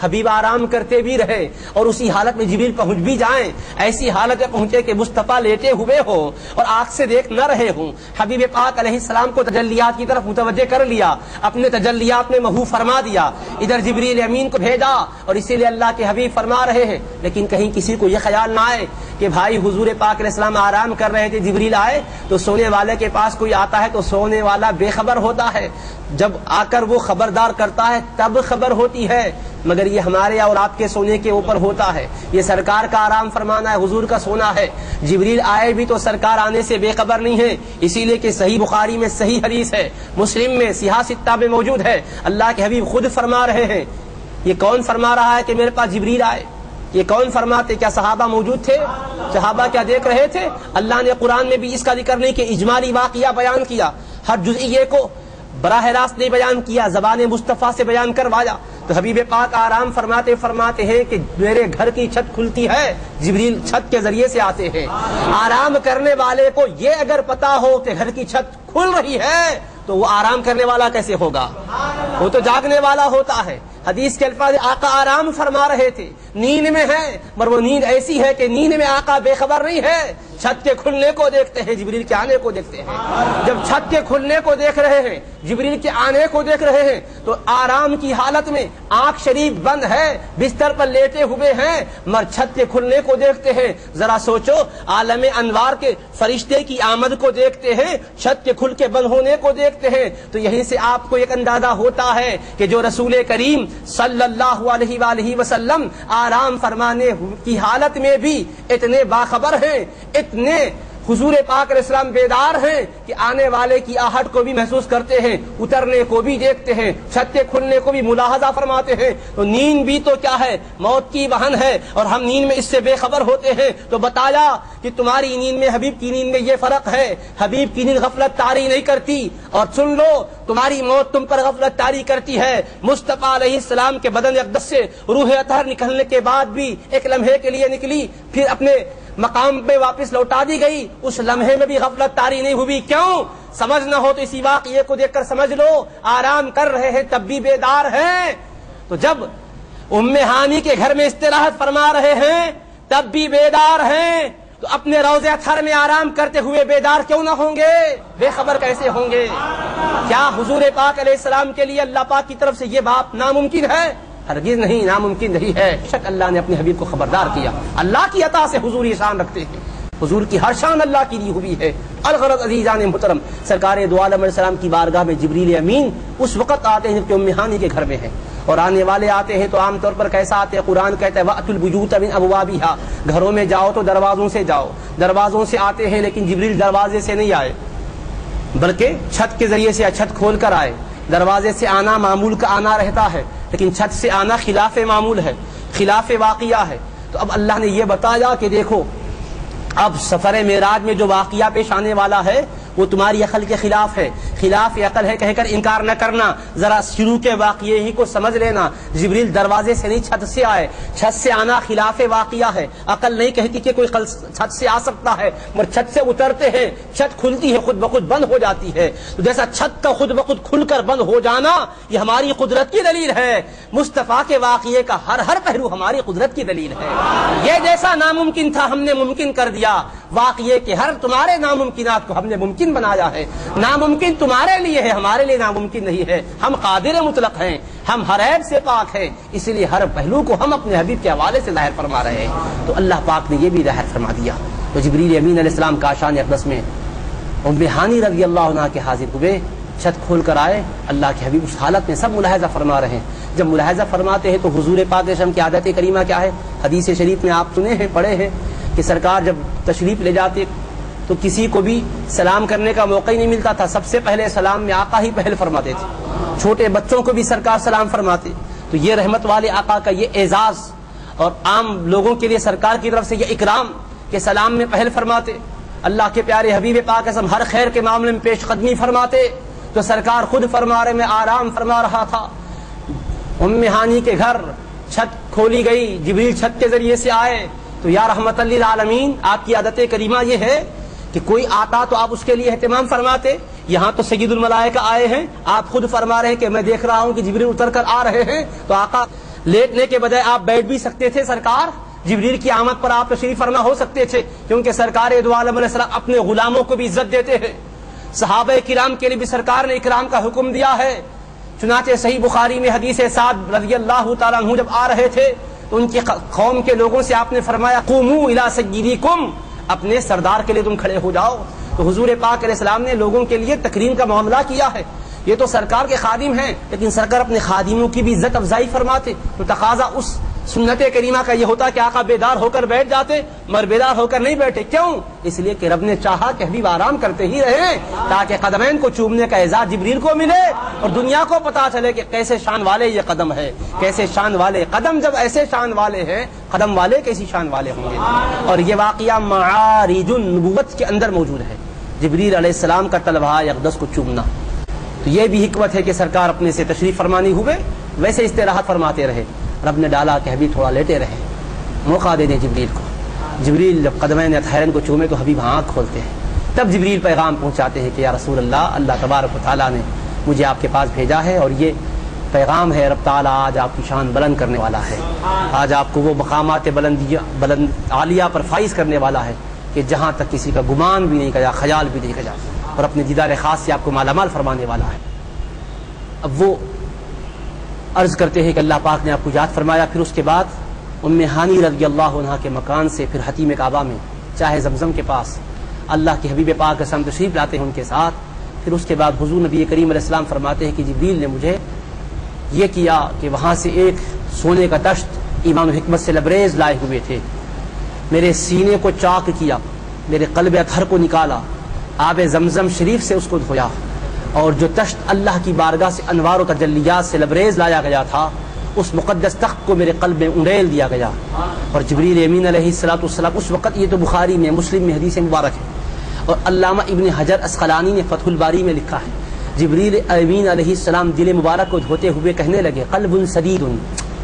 حبیب آرام کرتے بھی رہے اور اسی حالت میں جبریل پہنچ بھی جائیں، ایسی حالت میں پہنچے کہ مصطفیٰ لیٹے ہوئے ہو اور آنکھ سے دیکھ نہ رہے ہوں، حبیب پاک علیہ السلام کو تجلیات کی طرف متوجہ کر لیا، اپنے تجلیات میں محو فرما دیا، ادھر جبریل امین کو بھیجا، اور اسی لیے اللہ کے حبیب فرما رہے ہیں لیکن کہیں کسی کو یہ خیال نہ آئے کہ بھائی حضور پاک علیہ السلام آرام کر رہے تھے، جبریل آئے تو سونے والے کے پاس کوئی آتا ہے تو سونے والا بے خبر ہوتا ہے، جب آ کر وہ خبردار کرتا ہے تب خبر ہوتی ہے، مگر یہ ہمارے اور آپ کے سونے کے اوپر ہوتا ہے، یہ سرکار کا آرام فرمانا ہے، حضور کا سونا ہے، جبریل آئے بھی تو سرکار آنے سے بے خبر نہیں ہے، اسی لیے کہ صحیح بخاری میں صحیح حدیث ہے، مسلم میں صحیح ستہ میں موجود ہے، اللہ کے حبیب خود فرما رہے ہیں، یہ کون فرما رہا ہے کہ میرے پاس جبریل آئے؟ یہ کون فرماتے؟ کیا صحابہ موجود تھے؟ صحابہ کیا دیکھ رہے تھے؟ اللہ نے قرآن میں بھی اس کا ذکر نہیں کہ اجمالی واقعہ بیان کیا، ہر جزئیے کو براہ راست نہیں بیان کیا، زبان مصطفیٰ سے بیان کروایا، تو حبیب پاک آرام فرماتے ہیں کہ میرے گھر کی چھت کھلتی ہے، جبریل چھت کے ذریعے سے آتے ہیں۔ آرام کرنے والے کو یہ اگر پتا ہو کہ گھر کی چھت کھل رہی ہے تو وہ آرام کرنے والا کیسے ہوگا؟ وہ تو جاگنے والا ہوتا ہے۔ حدیث کے الفاظ آقا آرام فرما رہے تھے، نیند میں ہے، مگر وہ نیند ایسی ہے کہ نیند میں آقا بے خبر نہیں ہے، چھت کے کھلنے کو دیکھتے ہیں، جبریل کے آنے کو دیکھتے ہیں۔ جب چھت کے کھلنے کو دیکھ رہے ہیں، جبریل کے آنے کو دیکھ رہے ہیں تو آرام کی حالت میں آنکھ شریف بند ہے، بستر پر لیٹے ہوئے ہیں، مگر چھت کے کھلنے کو دیکھتے ہیں۔ ذرا سوچو، عالم انوار کے فرشتے کی آمد کو دیکھتے ہیں، چھت کے کھل کے بند ہونے کو دیکھتے ہیں، تو یہیں سے آپ کو ایک اندازہ ہوتا ہے کہ جو رسول کریم صلی اللہ علیہ وآلہ وسلم آرام فرمانے کی حالت میں بھی اتنے باخبر ہیں، اتنے حضور پاک علیہ السلام بیدار ہیں کہ آنے والے کی آہٹ کو بھی محسوس کرتے ہیں، اترنے کو بھی دیکھتے ہیں، چھت کے کھلنے کو بھی ملاحظہ فرماتے ہیں۔ تو نیند بھی تو کیا ہے؟ موت کی وہن ہے، اور ہم نیند میں اس سے بے خبر ہوتے ہیں۔ تو بتایا کہ تمہاری نیند میں حبیب کی نیند میں یہ فرق ہے، حبیب کی نیند غفلت طاری نہیں کرتی، اور سن لو تمہاری موت تم پر غفلت طاری کرتی ہے۔ مصطفیٰ علیہ السلام کے بدن اقدس سے روح اطہر نکلنے کے بعد بھی ایک لمحے کے لیے نکلی، پھر اپنے مقام پہ واپس لوٹا دی گئی، اس لمحے میں بھی غفلت طاری نہیں ہوئی۔ کیوں؟ سمجھ نہ ہو تو اسی واقعے کو دیکھ کر سمجھ لو، آرام کر رہے ہیں تب بھی بیدار ہیں۔ تو جب ام ہانی کے گھر میں استراحت فرما رہے ہیں تب بھی بیدار ہیں، تو اپنے روضہ اطہر میں آرام کرتے ہوئے بیدار کیوں نہ ہوں گے؟ بے خبر کیسے ہوں گے؟ کیا حضور پاک علیہ السلام کے لیے اللہ پاک کی طرف سے یہ بات ناممکن ہے؟ ہرگز نہیں، ناممکن نہیں ہے۔ شک اللہ نے اپنے حبیب کو خبردار کیا، اللہ کی عطا سے حضور یہ شان رکھتے ہیں، حضور کی ہر شان اللہ کی دی ہوئی ہے۔ الغرض عزیزان محترم، سرکار دو عالم علیہ السلام کی بارگاہ میں جبریل امین اس وقت آتے ہیں کہ ام ہانی کے گھر میں ہیں، اور آنے والے آتے ہیں تو عام طور پر کیسا آتے ہیں؟ قرآن کہتا ہے وَأْتُوا الْبُيُوتَ مِنْ أَبْوَابِهَا، گھروں میں جاؤ تو دروازوں سے جاؤ، دروازوں سے آتے ہیں، لیکن جبریل دروازے سے نہیں آئے بلکہ چھت کے ذریعے سے چھت کھول کر آئے۔ دروازے سے آنا معمول کا آنا رہتا ہے، لیکن چھت سے آنا خلاف معمول ہے، خلاف واقعہ ہے۔ تو اب اللہ نے یہ بتایا کہ دیکھو اب سفر معراج میں جو واقعہ پیش آنے والا ہے وہ تمہاری عقل کے خلاف ہے، خلاف عقل ہے کہہ کر انکار نہ کرنا، ذرا شروع کے واقعے ہی کو سمجھ لینا۔ جبریل دروازے سے نہیں چھت سے آئے، چھت سے آنا خلاف واقعہ ہے، عقل نہیں کہتی کہ کوئی چھت سے آ سکتا ہے، مگر چھت سے اترتے ہیں، چھت کھلتی ہے، خود بخود بند ہو جاتی ہے۔ تو جیسا چھت کا خود بخود کھل کر بند ہو جانا یہ ہماری قدرت کی دلیل ہے، مصطفیٰ کے واقعے کا ہر پہلو ہماری قدرت کی دلیل ہے۔ یہ جیسا ناممکن تھا ہم نے ممکن کر دیا، واقعے کے ہر تمہارے ناممکنات کو ہم نے ممکن بنایا ہے۔ ناممکن تمہارے لیے ہے، ہمارے لیے ناممکن نہیں ہے۔ ہم قادر مطلق ہیں، ہم ہر عیب سے پاک ہیں، اس لیے ہر پہلو کو ہم اپنے حبیب کے حوالے سے ظاہر فرما رہے ہیں۔ تو اللہ پاک نے یہ بھی ظاہر فرما دیا۔ تو جبریل امین علیہ السلام کا شان اقدس میں ام ہانی رضی اللہ عنہا کے حاضر ہوئے، چھت کھول کر آئے، اللہ کے حبیب اس حالت میں سب ملاحظہ فرما رہے ہیں۔ جب ملاحظہ فرماتے ہیں تو حضور پاک علیہ السلام کی عادت کریمہ کیا ہے؟ حدیث شریف میں آپ سنے ہیں، پڑھے ہیں کہ سرکار جب تشریف لے جاتے تو کسی کو بھی سلام کرنے کا موقع ہی نہیں ملتا تھا، سب سے پہلے سلام میں آقا ہی پہل فرماتے تھے، چھوٹے بچوں کو بھی سرکار سلام فرماتے۔ تو یہ رحمت والے آقا کا یہ اعزاز، اور عام لوگوں کے لیے سرکار کی طرف سے یہ اکرام کہ سلام میں پہل فرماتے۔ اللہ کے پیارے حبیب پاک اعظم ہر خیر کے معاملے میں پیش قدمی فرماتے، تو سرکار خود فرما رہے، میں آرام فرما رہا تھا، ام ہانی کے گھر چھت کھولی گئی، جبریل چھت کے ذریعے سے آئے۔ تو یا رحمت للعالمین، آپ کی عادت کریمہ یہ ہے کہ کوئی آتا تو آپ اس کے لیے اہتمام فرماتے۔ یہاں تو سید الملائکہ آئے ہیں، آپ خود فرما رہے ہیں کہ میں دیکھ رہا ہوں کہ جبریل اتر کر آ رہے ہیں، تو آقا لیٹنے کے بجائے آپ بیٹھ بھی سکتے تھے سرکار، جبریل کی آمد پر آپ تشریف فرما ہو سکتے تھے، کیونکہ سرکار دو عالم علیہ السلام اپنے غلاموں کو بھی عزت دیتے ہیں، صحابہ کرام کے لیے بھی سرکار نے اکرام کا حکم دیا ہے۔ چنانچہ صحیح بخاری میں حدیث سعد رضی اللہ تعالیٰ عنہ جب آ رہے تھے تو ان کی قوم کے لوگوں سے آپ نے فرمایا قوموا الی سیدکم، اپنے سردار کے لیے تم کھڑے ہو جاؤ۔ تو حضور پاک علیہ السلام نے لوگوں کے لیے تکریم کا معاملہ کیا ہے۔ یہ تو سرکار کے خادم ہیں، لیکن سرکار اپنے خادموں کی بھی عزت افزائی فرماتے، تو تقاضا اس سنت کریمہ کا یہ ہوتا کہ آقا بیدار ہو کر بیٹھ جاتے، مگر بیدار ہو کر نہیں بیٹھے۔ کیوں؟ اس لیے کہ رب نے چاہا کہ حبیب آرام کرتے ہی رہے تاکہ قدمین کو چومنے کا اعزاز جبریل کو ملے اور دنیا کو پتا چلے کہ کیسے شان والے یہ قدم ہے، کیسے شان والے قدم، جب ایسے شان والے ہیں قدم والے کیسی شان والے ہوں گے۔ اور یہ واقعہ معارج النبوت کے اندر موجود ہے، جبریل علیہ السلام کا طلبہ اقدس کو چومنا۔ تو یہ بھی حکمت ہے کہ سرکار اپنے سے تشریف فرمانی ہوئے ویسے استراحت فرماتے رہے۔ رب نے ڈالا کہ حبیب تھوڑا لیٹے رہے، موقع دے دیں جبریل کو۔ جبریل جب قدمین اطہرین کو چومے تو حبیب آنکھ کھولتے ہیں، تب جبریل پیغام پہنچاتے ہیں کہ یا رسول اللہ، اللہ تبارک و تعالیٰ نے مجھے آپ کے پاس بھیجا ہے اور یہ پیغام ہے رب تعالیٰ آج آپ کی شان بلند کرنے والا ہے، آج آپ کو وہ مقامات بلند عالیہ پر فائز کرنے والا ہے کہ جہاں تک کسی کا گمان بھی نہیں کیا، خیال بھی نہیں کیا، اور اپنے دیدار خاص سے آپ کو مالا مال فرمانے والا ہے۔ اب وہ عرض کرتے ہیں کہ اللہ پاک نے آپ کو یاد فرمایا۔ پھر اس کے بعد ام ہانی رضی اللہ عنہا کے مکان سے پھر حتیم کعبہ میں چاہے زمزم کے پاس اللہ کے حبیب پاک قسم تشریف لاتے ہیں ان کے ساتھ۔ پھر اس کے بعد حضور نبی کریم علیہ السلام فرماتے ہیں کہ جبریل نے مجھے یہ کیا کہ وہاں سے ایک سونے کا تشت ایمان و حکمت سے لبریز لائے ہوئے تھے، میرے سینے کو چاک کیا، میرے قلب اطہر کو نکالا، آب زمزم شریف سے اس کو دھویا، اور جو تشت اللہ کی بارگاہ سے انوار و تجلیات سے لبریز لایا گیا تھا اس مقدس تخت کو میرے قلب میں انڈیل دیا گیا۔ اور جبریل امین علیہ السلام اس وقت، یہ تو بخاری میں مسلم میں حدیث مبارک ہے، اور علامہ ابن حجر اسقلانی نے فتح الباری میں لکھا ہے، جبریل امین علیہ السلام دل مبارک کو دھوتے ہوئے کہنے لگے قلب سدید،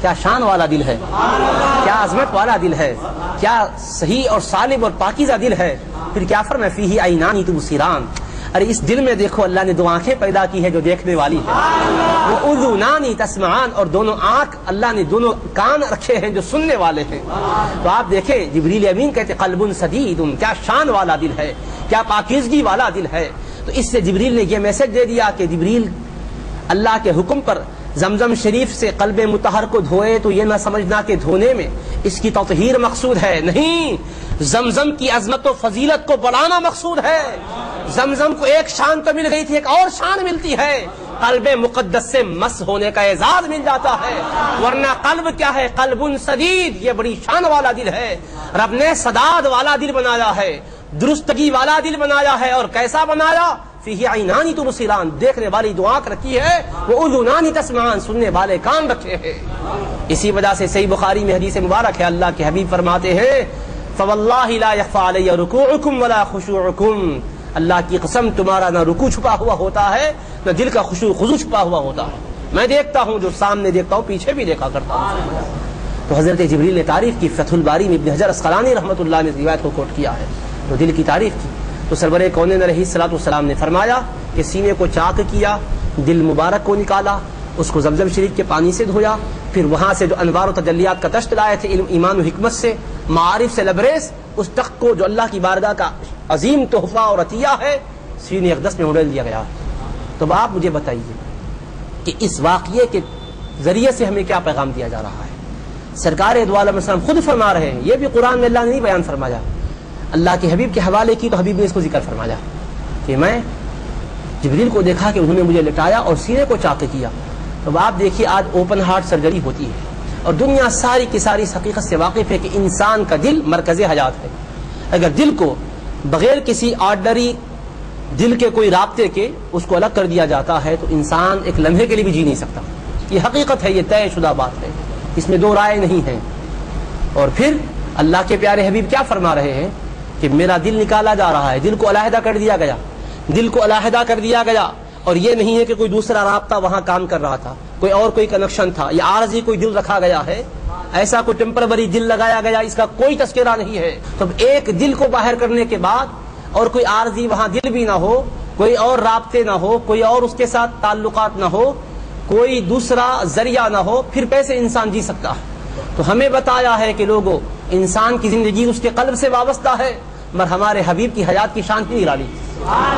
کیا شان والا دل ہے، کیا عظمت والا دل ہے، کیا صحیح اور صالب اور پاکیزہ دل ہے۔ پھر کیا فرمایا فیہ عینان تبصران، ارے اس دل میں دیکھو اللہ نے دو آنکھیں پیدا کی ہے جو دیکھنے والی ہے، وہ اذنان تسمعان، اور دونوں آنکھ اللہ نے دونوں کان رکھے ہیں جو سننے والے ہیں۔ تو آپ دیکھیں جبریل امین کہتے قلب سدید، کیا شان والا دل ہے، کیا پاکیزگی والا دل ہے۔ تو اس سے جبریل نے یہ میسج دے دیا کہ جبریل اللہ کے حکم پر زمزم شریف سے قلب مطہر کو دھوئے تو یہ نہ سمجھنا کہ دھونے میں اس کی تطہیر مقصود ہے، نہیں، زمزم کی عظمت و فضیلت کو بڑھانا مقصود ہے۔ زمزم کو ایک شان تو مل گئی تھی، ایک اور شان ملتی ہے، قلب مقدس سے مس ہونے کا اعزاز مل جاتا ہے۔ ورنہ قلب کیا ہے؟ قلب سدید، یہ بڑی شان والا دل ہے۔ رب نے سداد والا دل بنایا ہے، درستگی والا دل بنایا ہے، اور کیسا بنایا؟ فیہ عینان تبصران، دیکھنے والی دو آنکھ رکھی ہے، وہ اذنان تسمعان، سننے والے کان رکھے ہیں۔ اسی وجہ سے صحیح بخاری میں حدیث مبارک ہے، اللہ کے حبیب فرماتے ہیں فواللہ لا یخفی علی رکوعکم ولا خشوعکم، اللہ کی قسم تمہارا نہ رکوع چھپا ہوا ہوتا ہے نہ دل کا خشوع خضوع چھپا ہوا ہوتا ہے، میں دیکھتا ہوں جو سامنے دیکھتا ہوں پیچھے بھی دیکھا کرتا ہوں۔ تو حضرت جبریل نے تعریف کی، فتح الباری میں ابن حجر اسقلانی رحمۃ اللہ نے روایت کو کوٹ کیا ہے، تو دل کی تعریف کی۔ تو سرور کونین علیہ السلام نے فرمایا کہ سینے کو چاک کیا، دل مبارک کو نکالا، اس کو زمزم شریف کے پانی سے دھویا، پھر وہاں سے جو انوار و تجلیات کا تشت لائے تھے علم ایمان و حکمت سے، معارف سے لبریز، اس تخت کو جو اللہ کی بارگاہ کا عظیم تحفہ اور عطیہ ہے سینے اقدس میں اڑیل دیا گیا۔ تو آپ مجھے بتائیے کہ اس واقعے کے ذریعے سے ہمیں کیا پیغام دیا جا رہا ہے؟ سرکار دو عالم السلام خود فرما رہے ہیں، یہ بھی قرآن میں اللہ نے نہیں بیان فرمایا، اللہ کے حبیب کے حوالے کی تو حبیب نے اس کو ذکر فرمایا کہ میں جبریل کو دیکھا کہ انہوں نے مجھے لٹایا اور سینے کو چاک کیا۔ تو آپ دیکھیے آج اوپن ہارٹ سرجری ہوتی ہے اور دنیا ساری کی ساری اس حقیقت سے واقف ہے کہ انسان کا دل مرکز حیات ہے۔ اگر دل کو بغیر کسی آرڈنری دل کے کوئی رابطے کے اس کو الگ کر دیا جاتا ہے تو انسان ایک لمحے کے لیے بھی جی نہیں سکتا۔ یہ حقیقت ہے، یہ طے شدہ بات ہے، اس میں دو رائے نہیں ہیں۔ اور پھر اللہ کے پیارے حبیب کیا فرما رہے ہیں کہ میرا دل نکالا جا رہا ہے، دل کو علیحدہ کر دیا گیا، دل کو علیحدہ کر دیا گیا۔ اور یہ نہیں ہے کہ کوئی دوسرا رابطہ وہاں کام کر رہا تھا، کوئی اور کوئی کنیکشن تھا، یا عارضی کوئی دل رکھا گیا ہے، ایسا کوئی ٹیمپرری دل لگایا گیا، اس کا کوئی تذکرہ نہیں ہے۔ تو ایک دل کو باہر کرنے کے بعد اور کوئی عارضی وہاں دل بھی نہ ہو، کوئی اور رابطے نہ ہو، کوئی اور اس کے ساتھ تعلقات نہ ہو، کوئی دوسرا ذریعہ نہ ہو پھر کیسے انسان جی سکتا ہے؟ تو ہمیں بتایا ہے کہ لوگوں، انسان کی زندگی اس کے قلب سے وابستہ ہے، مگر ہمارے حبیب کی حیات کی شان ہی نرالی،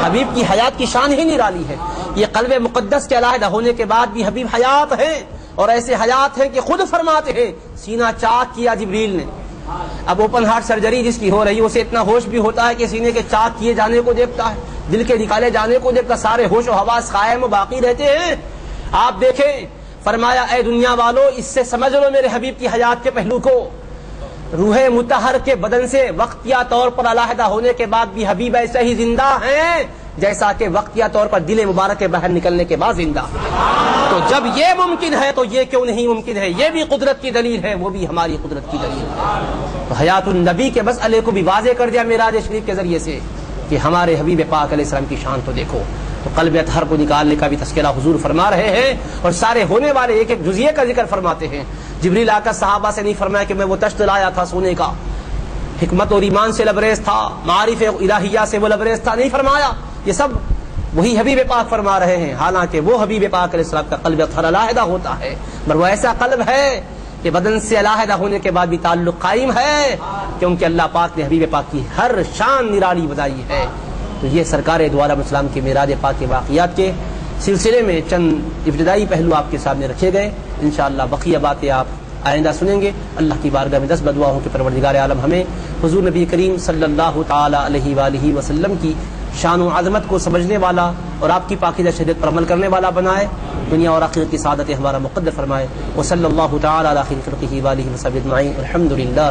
حبیب کی حیات کی شان ہی نرالی ہے۔ یہ قلب مقدس کے علیحدہ ہونے کے بعد بھی حبیب حیات ہیں، اور ایسے حیات ہیں کہ خود فرماتے ہیں سینہ چاک کیا جبریل نے۔ اب اوپن ہارٹ سرجری جس کی ہو رہی ہے اسے اتنا ہوش بھی ہوتا ہے کہ سینے کے چاک کیے جانے کو دیکھتا ہے، دل کے نکالے جانے کو دیکھتا، سارے ہوش و حواس قائم و باقی رہتے ہیں۔ آپ دیکھیں، فرمایا اے دنیا والو اس سے سمجھ لو میرے حبیب کی حیات کے پہلو کو، روح مطہر کے بدن سے وقتیہ طور پر علیحدہ ہونے کے بعد بھی حبیب ایسے ہی زندہ ہیں جیسا کہ وقتیہ طور پر دل مبارک کے باہر نکلنے کے بعد زندہ۔ تو جب یہ ممکن ہے تو یہ کیوں نہیں ممکن ہے؟ یہ بھی قدرت کی دلیل ہے، وہ بھی ہماری قدرت کی دلیل ہے۔ تو حیات النبی کے مسئلے کو بھی واضح کر دیا معراج شریف کے ذریعے سے کہ ہمارے حبیب پاک علیہ السلام کی شان تو دیکھو۔ تو قلب اطہر کو نکالنے کا بھی تذکرہ حضور فرما رہے ہیں، اور سارے ہونے والے ایک ایک جزیے کا ذکر فرماتے ہیں۔ جبریل آ کر صحابہ سے نہیں فرمایا کہ میں وہ تشت لایا تھا سونے کا، حکمت اور ایمان سے لبریز تھا، معارف الہیہ سے وہ لبریز تھا، نہیں فرمایا۔ یہ سب وہی حبیب پاک فرما رہے ہیں، حالانکہ وہ حبیب پاک علیہ السلام کا قلب اطہر علیحدہ ہوتا ہے، مگر وہ ایسا قلب ہے کہ بدن سے علیحدہ ہونے کے بعد بھی تعلق قائم ہے، کیونکہ اللہ پاک نے حبیب پاک کی ہر شان نرالی بتائی ہے۔ تو یہ سرکار دو عالم اسلام کے معراج پاک کے واقعات کے سلسلے میں چند ابتدائی پہلو آپ کے سامنے رکھے گئے۔ انشاءاللہ بقیہ باتیں آپ آئندہ سنیں گے۔ اللہ کی بارگاہ میں دست بدعا ہوں کہ پروردگار عالم ہمیں حضور نبی کریم صلی اللہ تعالی علیہ وآلہ وسلم کی شان و عظمت کو سمجھنے والا اور آپ کی پاکیزہ شریعت پر عمل کرنے والا بنائے، دنیا اور آخرت کی سعادت ہمارا مقدر فرمائے۔ وصلی اللہ تعالی علی خیر خلقہ وآلہ وصحبہ اجمعین، الحمد للہ۔